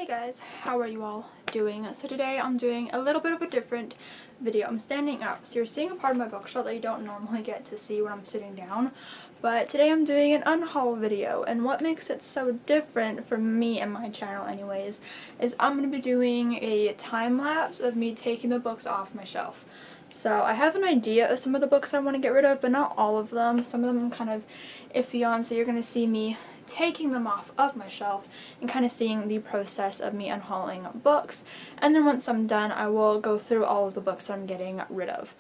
guys, how are you all doing? So today I'm doing a little bit of a different video. I'm standing up, so you're seeing a part of my bookshelf that you don't normally get to see when I'm sitting down. But today I'm doing an unhaul video, and what makes it so different from me and my channel anyways is I'm going to be doing a time lapse of me taking the books off my shelf. So I have an idea of some of the books I want to get rid of, but not all of them. Some of them I'm kind of iffy on, so you're going to see me taking them off of my shelf and kind of seeing the process of me unhauling books. And then once I'm done, I will go through all of the books that I'm getting rid of.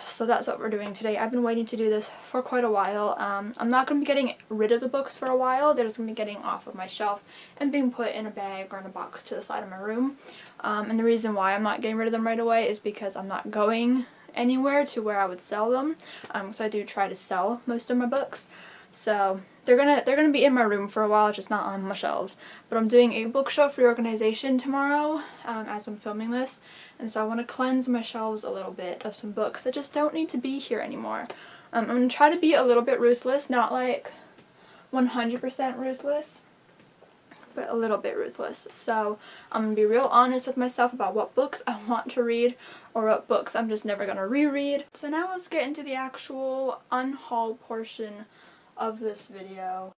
So that's what we're doing today. I've been waiting to do this for quite a while. I'm not going to be getting rid of the books for a while. They're just going to be getting off of my shelf and being put in a bag or in a box to the side of my room. And the reason why I'm not getting rid of them right away is because I'm not going anywhere to where I would sell them. So I do try to sell most of my books. So they're gonna be in my room for a while, just not on my shelves. But I'm doing a bookshelf reorganization tomorrow as I'm filming this, and so I want to cleanse my shelves a little bit of some books that just don't need to be here anymore. I'm gonna try to be a little bit ruthless, not like 100% ruthless, but a little bit ruthless. So I'm gonna be real honest with myself about what books I want to read or what books I'm just never gonna reread. So now let's get into the actual unhaul portion of this video.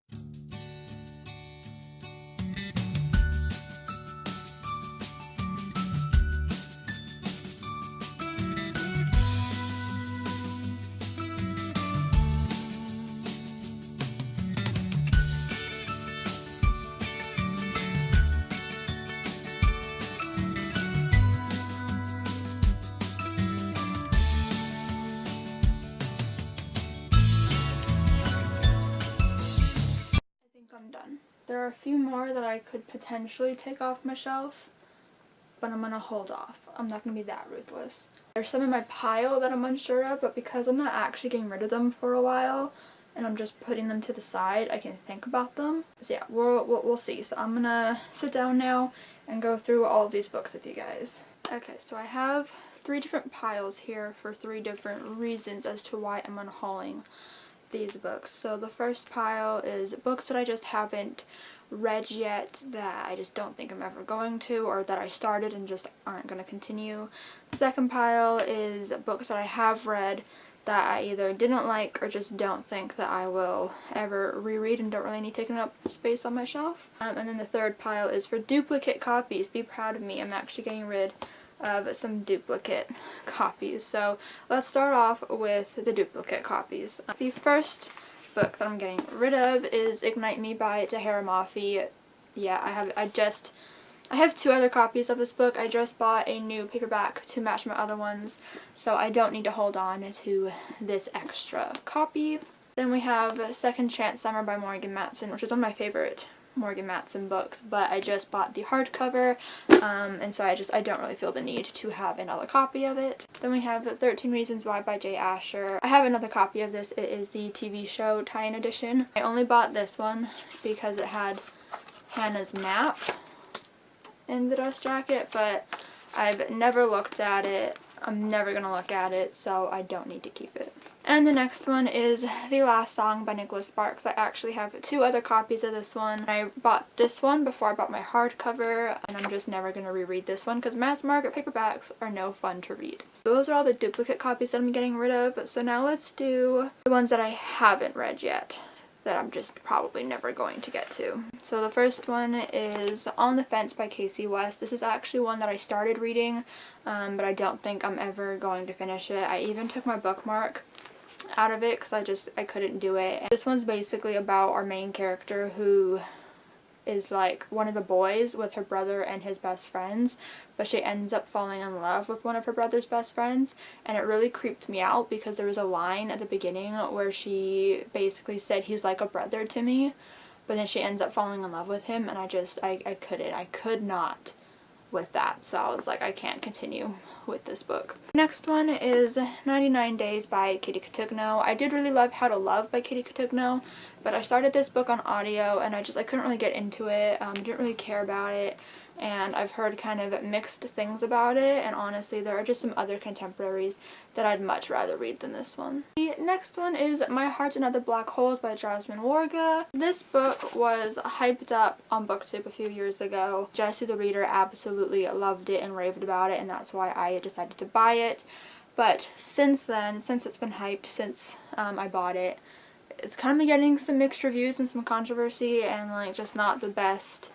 I'm done. There are a few more that I could potentially take off my shelf, but I'm gonna hold off. I'm not gonna be that ruthless. There's some in my pile that I'm unsure of, but because I'm not actually getting rid of them for a while and I'm just putting them to the side, I can think about them. So yeah, we'll see. So I'm gonna sit down now and go through all of these books with you guys. Okay, so I have 3 different piles here for 3 different reasons as to why I'm unhauling these books. So the first pile is books that I just haven't read yet, that I just don't think I'm ever going to, or that I started and just aren't going to continue. The second pile is books that I have read that I either didn't like or just don't think that I will ever reread and don't really need taking up space on my shelf. And then the third pile is for duplicate copies. Be proud of me, I'm actually getting rid of some duplicate copies. So let's start off with the duplicate copies. The first book that I'm getting rid of is Ignite Me by Tahara Mafi. Yeah, I have 2 other copies of this book. I just bought a new paperback to match my other ones, so I don't need to hold on to this extra copy. Then we have Second Chance Summer by Morgan Matson, which is one of my favorite Morgan Matson books, but I just bought the hardcover, and so I don't really feel the need to have another copy of it. Then we have 13 Reasons Why by Jay Asher. I have another copy of this. It is the TV show tie-in edition. I only bought this one because it had Hannah's map in the dust jacket, but I've never looked at it. I'm never gonna look at it, so I don't need to keep it. And the next one is The Last Song by Nicholas Sparks. I actually have 2 other copies of this one. I bought this one before I bought my hardcover, and I'm just never gonna reread this one because mass market paperbacks are no fun to read. So those are all the duplicate copies that I'm getting rid of. So now let's do the ones that I haven't read yet, that I'm just probably never going to get to. So the first one is On the Fence by Casey West. This is actually one that I started reading, but I don't think I'm ever going to finish it. I even took my bookmark out of it because I couldn't do it. And this one's basically about our main character, who is like one of the boys with her brother and his best friends, but she ends up falling in love with one of her brother's best friends, and it really creeped me out because there was a line at the beginning where she basically said he's like a brother to me, but then she ends up falling in love with him, and I could not with that. So I was like, I can't continue with this book. Next one is 99 Days by Katie Cotugno. I did really love How to Love by Katie Cotugno, but I started this book on audio and I couldn't really get into it. Didn't really care about it. and I've heard kind of mixed things about it, and honestly there are just some other contemporaries that I'd much rather read than this one. The next one is My Heart and Other Black Holes by Jasmine Warga. This book was hyped up on BookTube a few years ago. Jessie the reader absolutely loved it and raved about it, and that's why I decided to buy it. But since then, since it's been hyped, since I bought it, it's kind of been getting some mixed reviews and some controversy, and like just not the best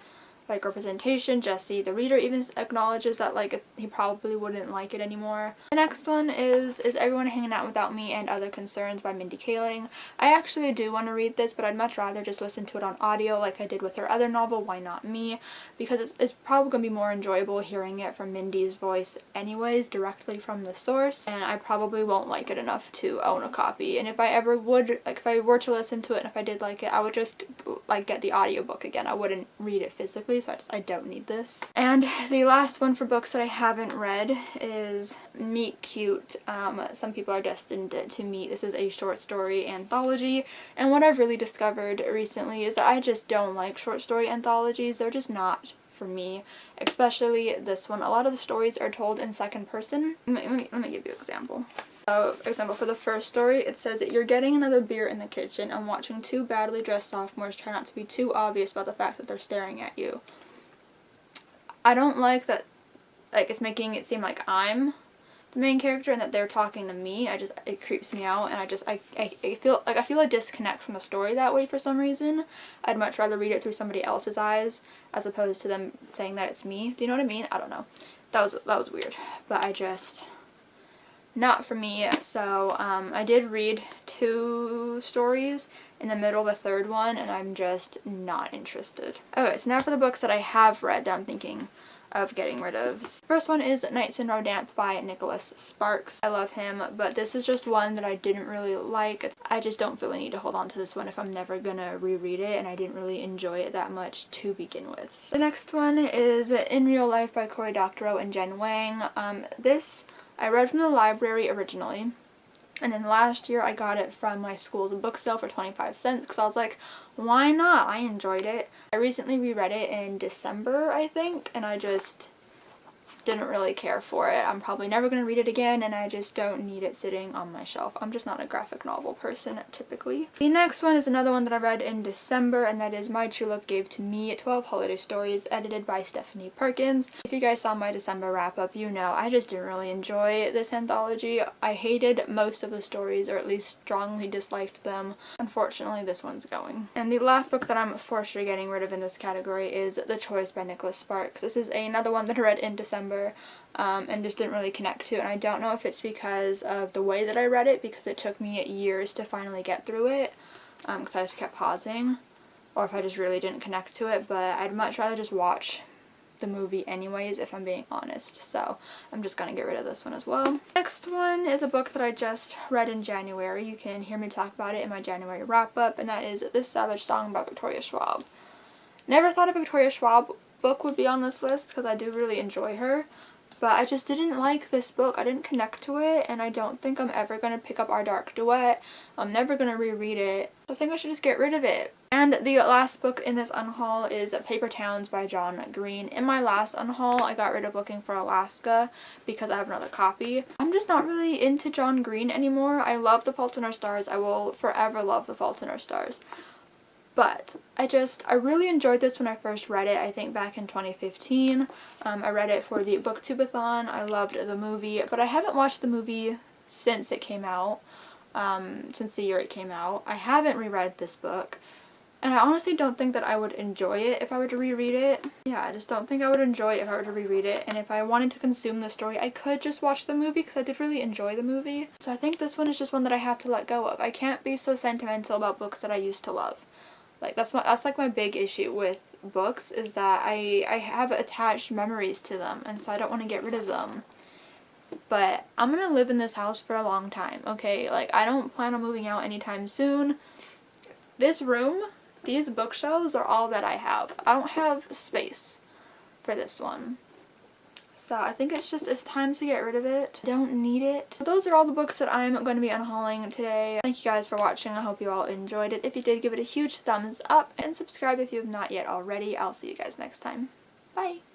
like representation. Jessie the reader even acknowledges that like he probably wouldn't like it anymore. The next one is Everyone Hanging Out Without Me and Other Concerns by Mindy Kaling. I actually do want to read this, but I'd much rather just listen to it on audio like I did with her other novel, Why Not Me, because it's probably going to be more enjoyable hearing it from Mindy's voice anyways, directly from the source, and I probably won't like it enough to own a copy. And if I ever would, like if I were to listen to it and if I did like it, I would just like get the audiobook again. I wouldn't read it physically, so I don't need this. And the last one for books that I haven't read is Meet Cute. Some People Are Destined to Meet. This is a short story anthology, and what I've really discovered recently is that I just don't like short story anthologies. They're just not for me, especially this one. A lot of the stories are told in second person. Let me give you an example. So, for example, for the first story, it says that you're getting another beer in the kitchen and watching two badly dressed sophomores try not to be too obvious about the fact that they're staring at you. I don't like that, like, it's making it seem like I'm the main character and that they're talking to me. It creeps me out, and I feel a disconnect from the story that way for some reason. I'd much rather read it through somebody else's eyes as opposed to them saying that it's me. Do you know what I mean? I don't know. That was weird, but not for me. So I did read 2 stories in the middle of the third one, and I'm just not interested. Okay, so now for the books that I have read that I'm thinking of getting rid of. First one is Nights in Rodanthe by Nicholas Sparks. I love him, but this is just one that I didn't really like. I just don't feel a need to hold on to this one if I'm never gonna reread it, and I didn't really enjoy it that much to begin with. The next one is In Real Life by Cory Doctorow and Jen Wang. This I read from the library originally, and then last year I got it from my school's book sale for 25 cents because I was like, why not? I enjoyed it. I recently reread it in December, I think, and I just didn't really care for it. I'm probably never going to read it again, and I just don't need it sitting on my shelf. I'm just not a graphic novel person typically. The next one is another one that I read in December, and that is My True Love Gave to Me, 12 Holiday Stories, edited by Stephanie Perkins. If you guys saw my December wrap-up, you know I just didn't really enjoy this anthology. I hated most of the stories, or at least strongly disliked them. Unfortunately, this one's going. And the last book that I'm for sure getting rid of in this category is The Choice by Nicholas Sparks. This is another one that I read in December, and just didn't really connect to, and I don't know if it's because of the way that I read it, because it took me years to finally get through it, because I just kept pausing, or if I just really didn't connect to it, but I'd much rather just watch the movie anyways, if I'm being honest, so I'm just gonna get rid of this one as well. Next one is a book that I just read in January. You can hear me talk about it in my January wrap-up, and that is This Savage Song by Victoria Schwab. Never thought a Victoria Schwab book would be on this list because I do really enjoy her, but I just didn't like this book. I didn't connect to it, and I don't think I'm ever going to pick up Our Dark Duet. I'm never going to reread it. I think I should just get rid of it. And the last book in this unhaul is Paper Towns by John Green. In my last unhaul, I got rid of Looking for Alaska because I have another copy. I'm just not really into John Green anymore. I love The Fault in Our Stars. I will forever love The Fault in Our Stars. But I really enjoyed this when I first read it, I think back in 2015. I read it for the Booktubeathon. I loved the movie, but I haven't watched the movie since it came out, since the year it came out. I haven't reread this book, and I honestly don't think that I would enjoy it if I were to reread it. Yeah, I just don't think I would enjoy it if I were to reread it, and if I wanted to consume the story, I could just watch the movie because I did really enjoy the movie. So I think this one is just one that I have to let go of. I can't be so sentimental about books that I used to love. Like, that's like my big issue with books, is that I have attached memories to them, and so I don't want to get rid of them. But I'm gonna live in this house for a long time, okay? Like, I don't plan on moving out anytime soon. This room, these bookshelves are all that I have. I don't have space for this one. So I think it's time to get rid of it. I don't need it. Those are all the books that I'm going to be unhauling today. Thank you guys for watching. I hope you all enjoyed it. If you did, give it a huge thumbs up and subscribe if you have not yet already. I'll see you guys next time. Bye!